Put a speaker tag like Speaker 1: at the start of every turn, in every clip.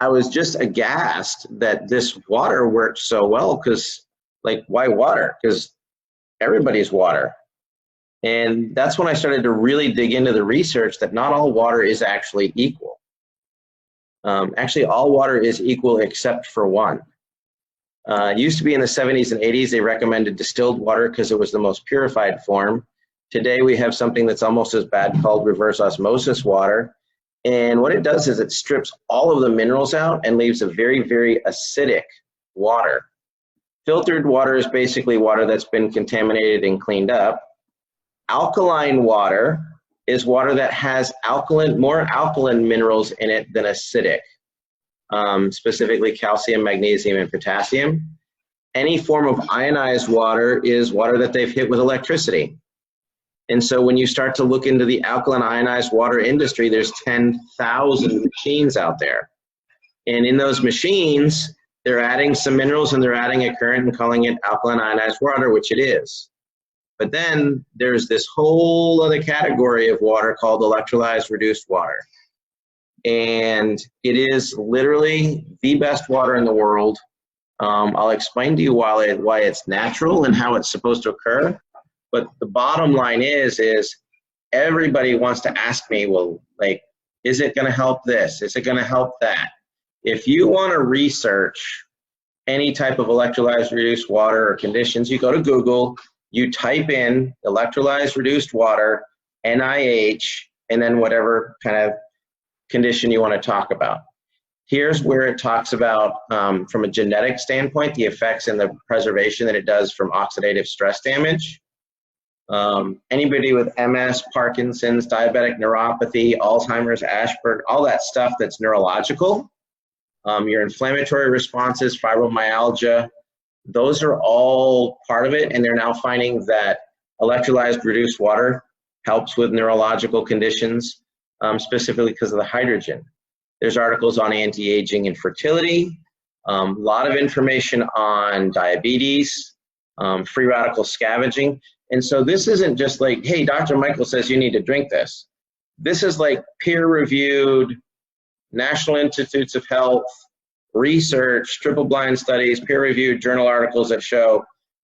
Speaker 1: I was just aghast that this water worked so well, because, like, why water? Because everybody's water. And that's when I started to really dig into the research that not all water is actually equal. Actually, all water is equal except for one. It used to be in the 70s and 80s, they recommended distilled water because it was the most purified form. Today, we have something that's almost as bad called reverse osmosis water. And what it does is it strips all of the minerals out and leaves a very, very acidic water. Filtered water is basically water that's been contaminated and cleaned up. Alkaline water is water that has more alkaline minerals in it than acidic, specifically calcium, magnesium, and potassium. Any form of ionized water is water that they've hit with electricity. And so when you start to look into the alkaline ionized water industry, there's 10,000 machines out there. And in those machines, they're adding some minerals and they're adding a current and calling it alkaline ionized water, which it is. But then there's this whole other category of water called electrolyzed reduced water. And it is literally the best water in the world. I'll explain to you why it's natural and how it's supposed to occur. But the bottom line is everybody wants to ask me, well, like, is it going to help this? Is it going to help that? If you want to research any type of electrolyzed reduced water or conditions, you go to Google, you type in electrolyzed reduced water, NIH, and then whatever kind of condition you want to talk about. Here's where it talks about, from a genetic standpoint, the effects and the preservation that it does from oxidative stress damage. Anybody with MS, Parkinson's, diabetic neuropathy, Alzheimer's, Asperger's, all that stuff that's neurological, your inflammatory responses, fibromyalgia, those are all part of it. And they're now finding that electrolyzed reduced water helps with neurological conditions, specifically because of the hydrogen. There's articles on anti-aging and fertility, a lot of information on diabetes, free radical scavenging. And so this isn't just like, hey, Dr. Michael says you need to drink this. This is like peer-reviewed, National Institutes of Health, research, triple-blind studies, peer-reviewed journal articles that show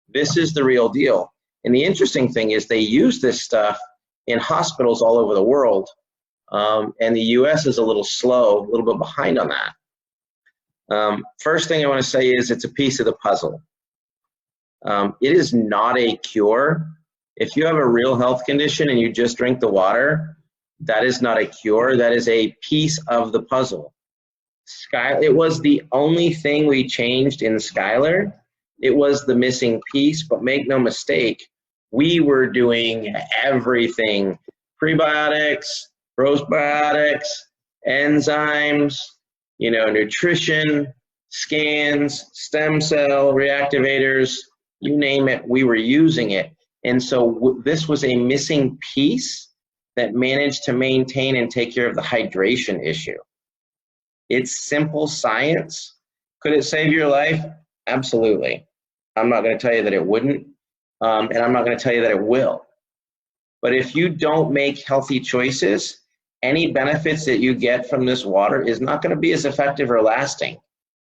Speaker 1: this is the real deal. And the interesting thing is they use this stuff in hospitals all over the world. And the US is a little slow, a little bit behind on that. First thing I want to say is it's a piece of the puzzle. It is not a cure. If you have a real health condition and you just drink the water, that is not a cure. That is a piece of the puzzle. It was the only thing we changed in Skylar. It was the missing piece, but make no mistake, we were doing everything. Prebiotics, probiotics, enzymes, nutrition, scans, stem cell reactivators, you name it, we were using it. And so this was a missing piece that managed to maintain and take care of the hydration issue. It's simple science. Could it save your life? Absolutely. I'm not going to tell you that it wouldn't, and I'm not going to tell you that it will. But if you don't make healthy choices, any benefits that you get from this water is not going to be as effective or lasting.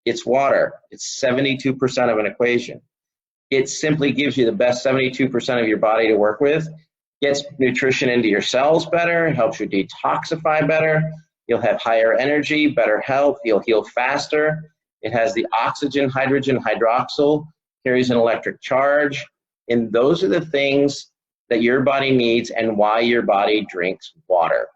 Speaker 1: It's water. It's 72% of an equation. It simply gives you the best 72% of your body to work with, gets nutrition into your cells better, helps you detoxify better, you'll have higher energy, better health, you'll heal faster. It has the oxygen, hydrogen, hydroxyl, carries an electric charge, and those are the things that your body needs and why your body drinks water.